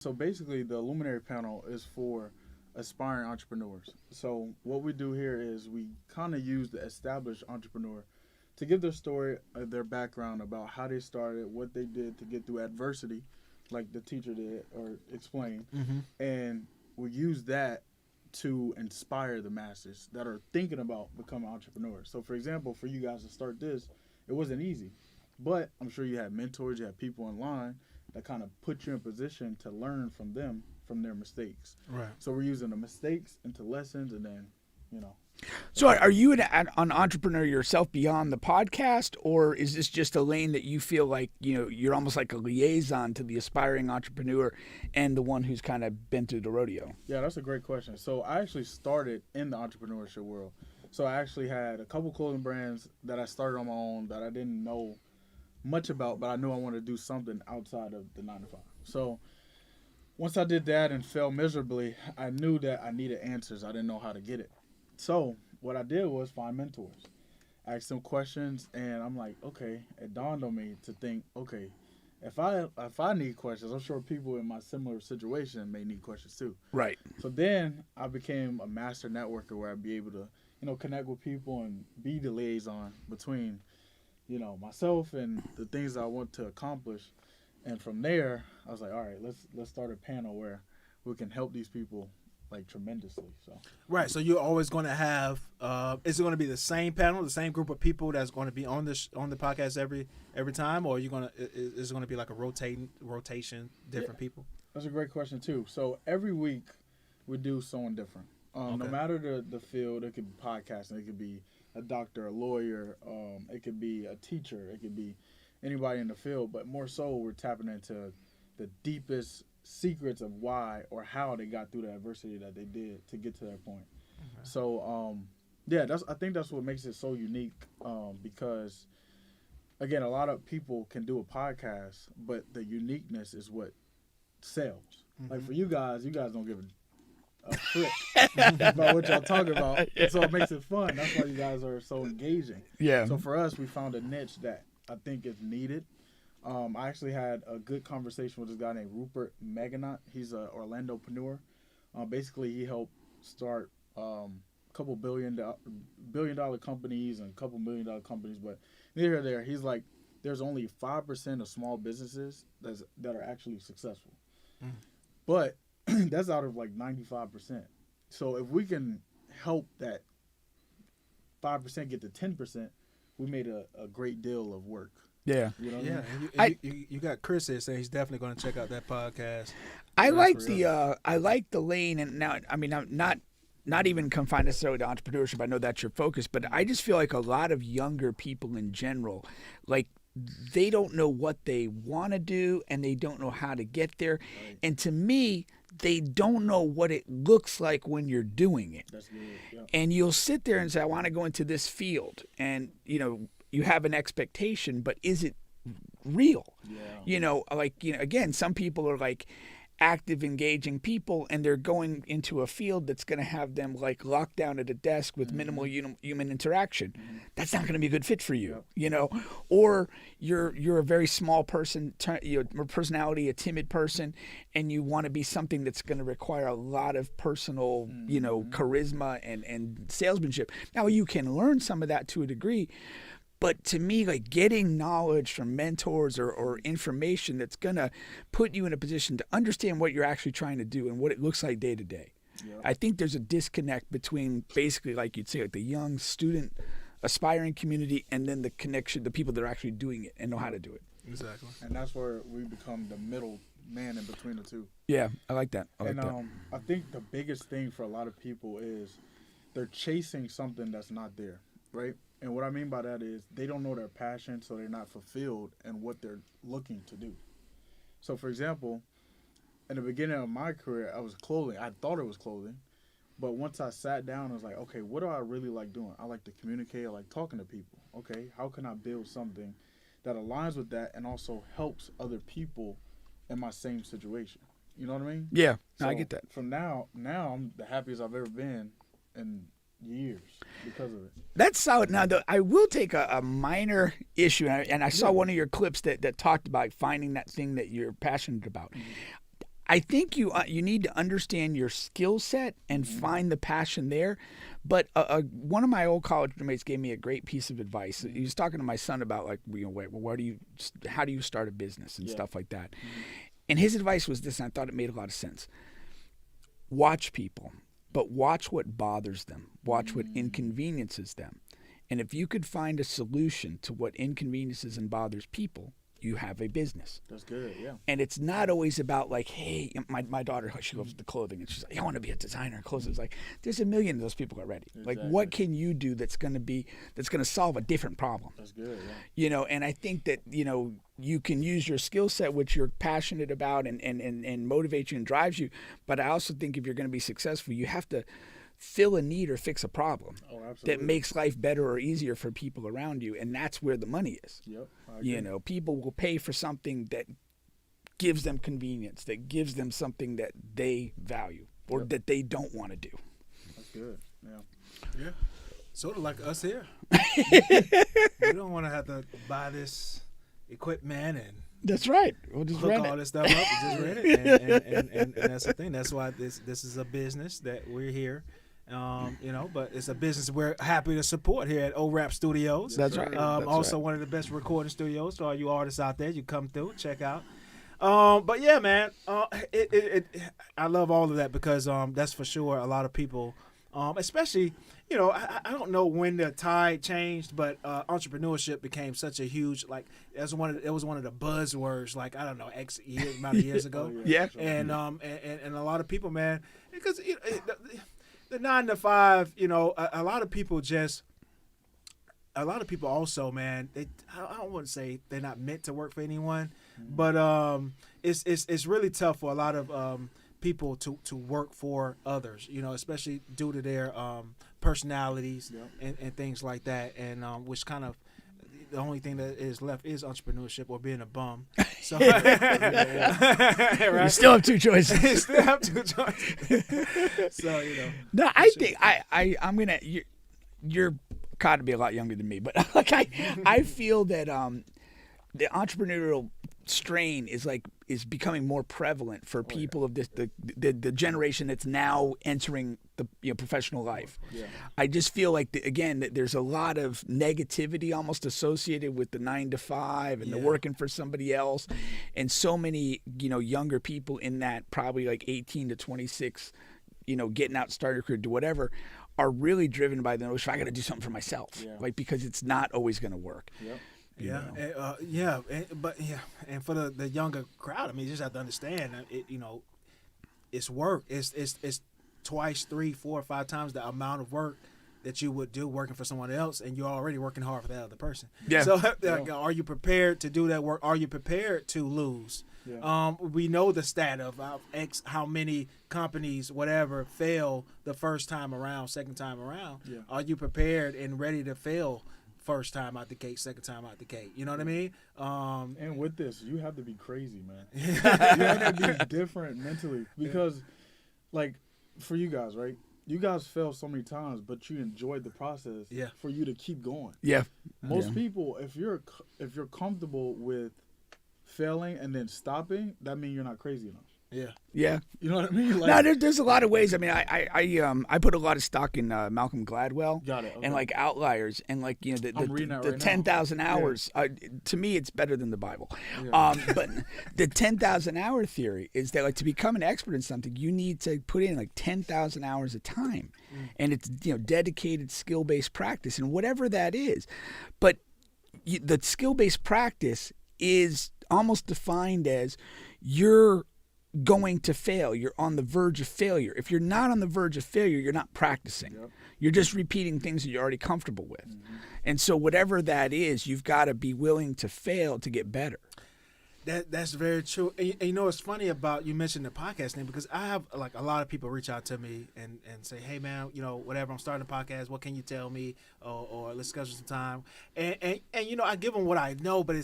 So basically, the Luminary panel is for aspiring entrepreneurs. So what we do here is we kind of use the established entrepreneur to give their story, their background about how they started, what they did to get through adversity, like the teacher did or explained, and we use that to inspire the masses that are thinking about becoming entrepreneurs. So, for example, for you guys to start this, it wasn't easy, but I'm sure you had mentors, you had people online that kind of put you in position to learn from them, from their mistakes. Right. So we're using the mistakes into lessons, and then, you know. So are you an entrepreneur yourself beyond the podcast, or is this just a lane that you feel like, you're almost like a liaison to the aspiring entrepreneur and the one who's kind of been through the rodeo? Yeah, that's a great question. So I actually started in the entrepreneurship world. So I actually had a couple clothing brands that I started on my own that I didn't know much about, but I knew I wanted to do something outside of the 9 to 5. So once I did that and failed miserably, I knew that I needed answers. I didn't know how to get it. So what I did was find mentors, ask them questions, and I'm like, okay, it dawned on me to think, okay, if I need questions, I'm sure people in my similar situation may need questions too. Right. So then I became a master networker where I'd be able to, connect with people and be the liaison between, myself and the things I want to accomplish. And from there, I was like, all right, let's start a panel where we can help these people like tremendously. So Right. So you're always going to have. Is it going to be the same panel, the same group of people that's going to be on the podcast every time, or are you going to? Is it going to be like a rotation, different people? that's a great question too. So every week we do someone different. No matter the field, it could be podcasting, it could be a doctor, a lawyer, it could be a teacher, it could be anybody in the field. But more so, we're tapping into the deepest secrets of why or how they got through the adversity that they did to get to that point. Okay. So I think that's what makes it so unique, because again, a lot of people can do a podcast, but the uniqueness is what sells. Like for you guys don't give a flip about what y'all talking about. Yeah. So it makes it fun. That's why you guys are so engaging. Yeah. So for us, we found a niche that I think is needed. I actually had a good conversation with this guy named Rupert Meganot. He's an Orlandopreneur. Basically, he helped start a couple billion dollar companies and a couple $1 million companies. But neither here there, he's like, there's only 5% of small businesses that are actually successful. But that's out of like 95%. So if we can help that 5% get to 10%, we made a great deal of work. Yeah. You know what I mean? You got Chris here saying he's definitely going to check out that podcast. I like the lane, and now I'm not even confined necessarily to entrepreneurship. I know that's your focus, but I just feel like a lot of younger people in general, like, they don't know what they want to do and they don't know how to get there. Right. And to me, they don't know what it looks like when you're doing it. That's good. Yeah. And you'll sit there and say, I want to go into this field. And, you have an expectation, but is it real? Yeah. Again, some people are like active, engaging people, and they're going into a field that's going to have them like locked down at a desk with minimal human interaction. That's not going to be a good fit for you, Or you're a very small person, personality, a timid person, and you want to be something that's going to require a lot of personal, charisma and salesmanship. Now, you can learn some of that to a degree. But to me, like getting knowledge from mentors or information that's going to put you in a position to understand what you're actually trying to do and what it looks like day to day. Yep. I think there's a disconnect between basically, like you'd say, like the young student aspiring community and then the connection, the people that are actually doing it and know how to do it. Exactly. And that's where we become the middle man in between the two. Yeah, I like that. I think the biggest thing for a lot of people is they're chasing something that's not there, right? And what I mean by that is they don't know their passion, so they're not fulfilled in what they're looking to do. So, for example, in the beginning of my career, I was clothing. I thought it was clothing. But once I sat down, I was like, okay, what do I really like doing? I like to communicate. I like talking to people. Okay, how can I build something that aligns with that and also helps other people in my same situation? You know what I mean? Yeah, so I get that. From now I'm the happiest I've ever been in years because of it. That's solid. Now, I will take a minor issue, and I saw one of your clips that talked about finding that thing that you're passionate about. I think you need to understand your skill set and find the passion there. But one of my old college roommates gave me a great piece of advice. He was talking to my son about like, how do you start a business and stuff like that. And his advice was this, and I thought it made a lot of sense. Watch people, but watch what bothers them. Watch what inconveniences them. And if you could find a solution to what inconveniences and bothers people, you have a business. That's good, yeah. And it's not always about like, hey, my daughter, she loves the clothing, and she's like, I want to be a designer of clothes. It's like, there's a million of those people already. Exactly. Like, what can you do that's going to solve a different problem? That's good, yeah. You know, and I think that, you know, you can use your skill set, which you're passionate about and motivates you and drives you. But I also think if you're going to be successful, you have to fill a need or fix a problem that makes life better or easier for people around you. And that's where the money is. Yep. I agree. You know, people will pay for something that gives them convenience, that gives them something that they value or that they don't want to do. That's good. Yeah. Yeah. Sort of like us here. We don't want to have to buy this equipment and That's right. We'll just hook rent all it. this stuff up and just rent it. And that's the thing. That's why this is a business that we're here. You know, but it's a business we're happy to support here at ORAP Studios. That's right. That's also right. one of the best recording studios. So all you artists out there, you come through, check out. But yeah, man, I love all of that because that's for sure a lot of people, especially, you know, I don't know when the tide changed, but entrepreneurship became such a huge, like, it was one of the buzzwords, like, I don't know, amount of years ago. Yeah. And a lot of people, man, because the 9 to 5, you know, a lot of people also, man, I don't want to say they're not meant to work for anyone, but it's really tough for a lot of people to work for others, you know, especially due to their personalities and things like that, and which kind of the only thing that is left is entrepreneurship or being a bum. So right? You still have two choices. You still have two choices. So, you know. No, I think I'm gonna. You're got to be a lot younger than me, but like I feel that the entrepreneurial strain is becoming more prevalent for people of the generation that's now entering the professional life. Yeah. I just feel like that there's a lot of negativity almost associated with the 9 to 5 and the working for somebody else, and so many younger people in that probably like 18 to 26, getting out, starting a career, do whatever, are really driven by the notion I got to do something for myself, because it's not always going to work. Yep. And for the younger crowd, I mean, you just have to understand, it's work. It's twice, 3, 4, 5 times the amount of work that you would do working for someone else, and you're already working hard for that other person. Yeah. So, are you prepared to do that work? Are you prepared to lose? Yeah. We know the stat of how many companies, whatever, fail the first time around, second time around. Yeah. Are you prepared and ready to fail first time out the gate, second time out the gate? You know what I mean? And with this, you have to be crazy, man. You have to be different mentally because, like, for you guys, right? You guys failed so many times, but you enjoyed the process for you to keep going. Yeah. Most people, if you're comfortable with failing and then stopping, that means you're not crazy enough. Yeah. Yeah. You know what I mean? Like, no, there's a lot of ways. I mean, I put a lot of stock in Malcolm Gladwell. Got it. Okay. And like Outliers and like the 10,000 hours. To me, it's better than the Bible. Yeah. But the 10,000 hour theory is that like to become an expert in something, you need to put in like 10,000 hours of time, and it's dedicated skill based practice and whatever that is. But the skill based practice is almost defined as you're going to fail. You're on the verge of failure. If you're not on the verge of failure, you're not practicing. Yep. You're just repeating things that you're already comfortable with. Mm-hmm. And so whatever that is, you've got to be willing to fail to get better. That's very true. And it's funny about you mentioned the podcast name, because I have like a lot of people reach out to me and say, hey man, whatever, I'm starting a podcast, what can you tell me? Or let's schedule some time. And I give them what I know, but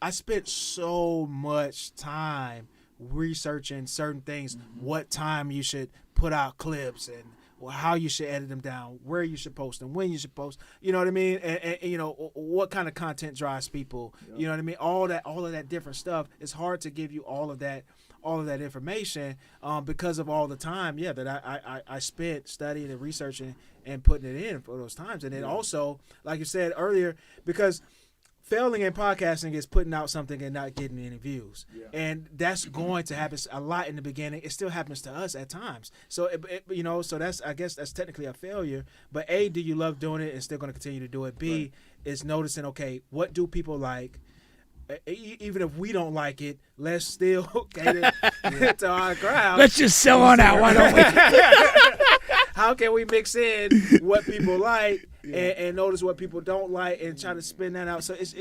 I spent so much time researching certain things, what time you should put out clips and how you should edit them down, where you should post them, when you should post, you know what I mean? And what kind of content drives people, you know what I mean? All of that different stuff. It's hard to give you all of that all of that information because of all the time, that I spent studying and researching and putting it in for those times. And then also, like you said earlier, because failing in podcasting is putting out something and not getting any views. Yeah. And that's going to happen a lot in the beginning. It still happens to us at times. So, so that's, I guess that's technically a failure. But A, do you love doing it and still going to continue to do it? B, is noticing, okay, what do people like? Even if we don't like it, let's still cater to our crowd. Let's just sell on out. Why don't we? How can we mix in what people like and notice what people don't like and try to spin that out? So it's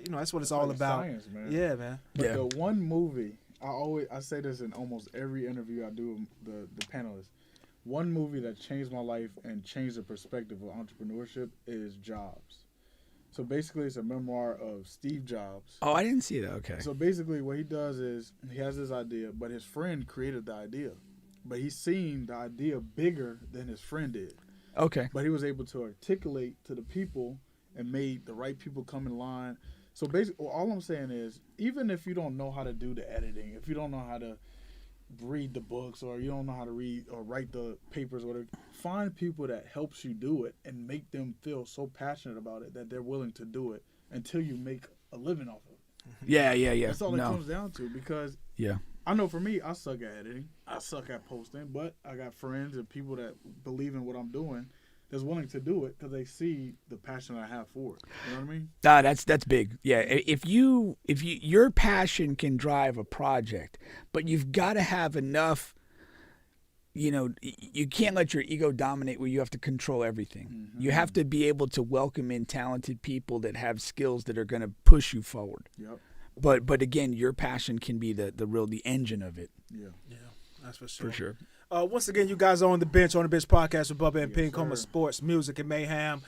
that's what it's all about. Science, man. Yeah, man. But the one movie I say this in almost every interview I do with the panelists. One movie that changed my life and changed the perspective of entrepreneurship is Jobs. So basically, it's a memoir of Steve Jobs. Oh, I didn't see that. Okay. So basically, what he does is he has this idea, but his friend created the idea. But he's seen the idea bigger than his friend did. Okay. But he was able to articulate to the people and made the right people come in line. So basically, all I'm saying is, even if you don't know how to do the editing, if you don't know how to read the books, or you don't know how to read or write the papers, or whatever, find people that helps you do it and make them feel so passionate about it that they're willing to do it until you make a living off of it. Yeah. That's all it comes down to, because I know for me, I suck at editing. I suck at posting, but I got friends and people that believe in what I'm doing that's willing to do it because they see the passion I have for it. You know what I mean? That's big. Yeah. If your passion can drive a project, but you've got to have enough, you can't let your ego dominate where you have to control everything. Mm-hmm. You have to be able to welcome in talented people that have skills that are going to push you forward. Yep. But again, your passion can be the engine of it. Yeah, that's for sure. For sure. Once again, you guys are on the bench podcast with Bubba and Pink, home of sports, music, and mayhem.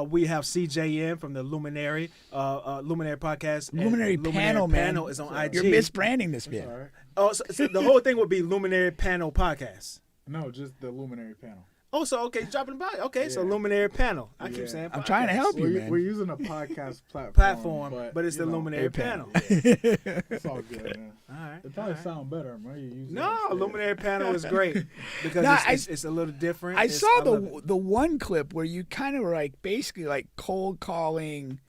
We have CJN from the Luminary podcast. Luminary Panel, man. Panel is on IG. You're misbranding this bit. Right. Oh, so the whole thing would be Luminary Panel podcast. No, just the Luminary Panel. Oh, so okay, dropping by. Okay, so Luminary Panel. I keep saying podcast. I'm trying to help you, man. We're using a podcast platform, but it's the Luminary Panel. It's all good, man. All right. It probably sound better, man. No, Luminary Panel is great because it's a little different. I saw the one clip where you kind of were like basically like cold calling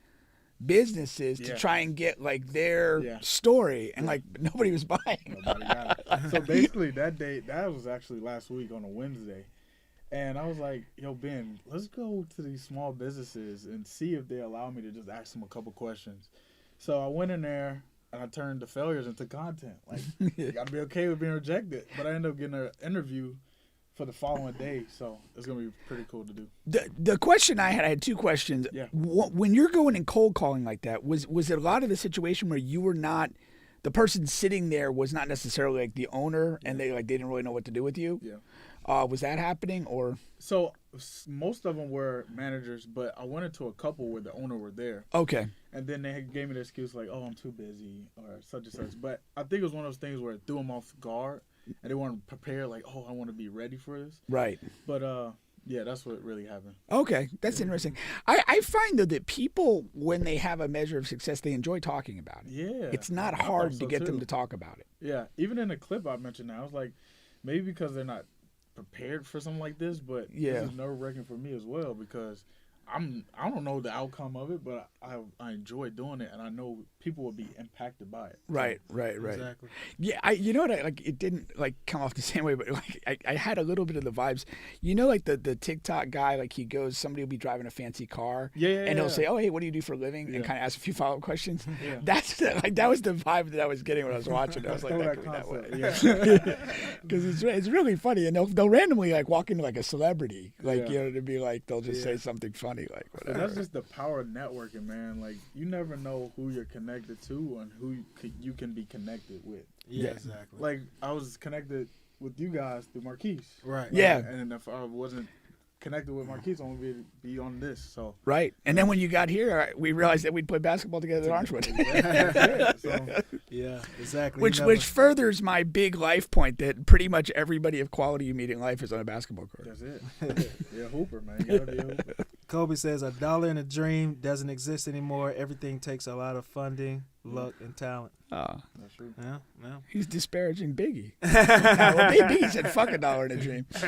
businesses to try and get like their story, and like nobody was buying. Nobody got it. So basically, that was actually last week on a Wednesday. And I was like, yo, Ben, let's go to these small businesses and see if they allow me to just ask them a couple questions. So I went in there and I turned the failures into content. Like, you got to be okay with being rejected. But I ended up getting an interview for the following day. So it's going to be pretty cool to do. The question I had two questions. Yeah. When you're going and cold calling like that, was it a lot of the situation where you were not, the person sitting there was not necessarily like the owner and they didn't really know what to do with you? Yeah. Was that happening, or? So most of them were managers, but I went into a couple where the owner were there. Okay. And then they gave me the excuse like, oh, I'm too busy or such and such. But I think it was one of those things where it threw them off guard and they weren't prepared like, oh, I want to be ready for this. Right. But yeah, that's what really happened. Okay, that's interesting. I find though that people, when they have a measure of success, they enjoy talking about it. Yeah. It's not hard to get them to talk about it. Yeah. Even in the clip I mentioned now, I was like, maybe because they're not prepared for something like this, but this is nerve-wracking for me as well because I don't know the outcome of it, but I enjoy doing it, and I know people will be impacted by it. Right. Exactly. Yeah, you know what? It didn't like come off the same way, but like I had a little bit of the vibes. You know, like the TikTok guy, like he goes, somebody will be driving a fancy car, and he'll say, "Oh, hey, what do you do for a living?" and kind of ask a few follow-up questions. Yeah. That was the vibe that I was getting when I was watching. I was like, that way, because it's really funny, and they'll randomly like walk into like a celebrity, like to be like they'll just say something funny, like whatever. That's just the power of networking, man. Like you never know who you're connected to and who you can be connected with. Yeah, exactly. Like I was connected with you guys through Marquise. Right. Yeah. And if I wasn't connected with Marquise, I wouldn't be on this. So. Right. And then when you got here, we realized that we'd play basketball together at Orangewood. Yeah, exactly. Which furthers my big life point that pretty much everybody of quality you meet in life is on a basketball court. That's it. You're a hooper, man. You gotta be a hooper. Kobe says, $1 in a dream doesn't exist anymore. Everything takes a lot of funding. luck, and talent. Oh, That's true. Yeah. he's disparaging Biggie. Well, Biggie said, "Fuck $1 in a dream."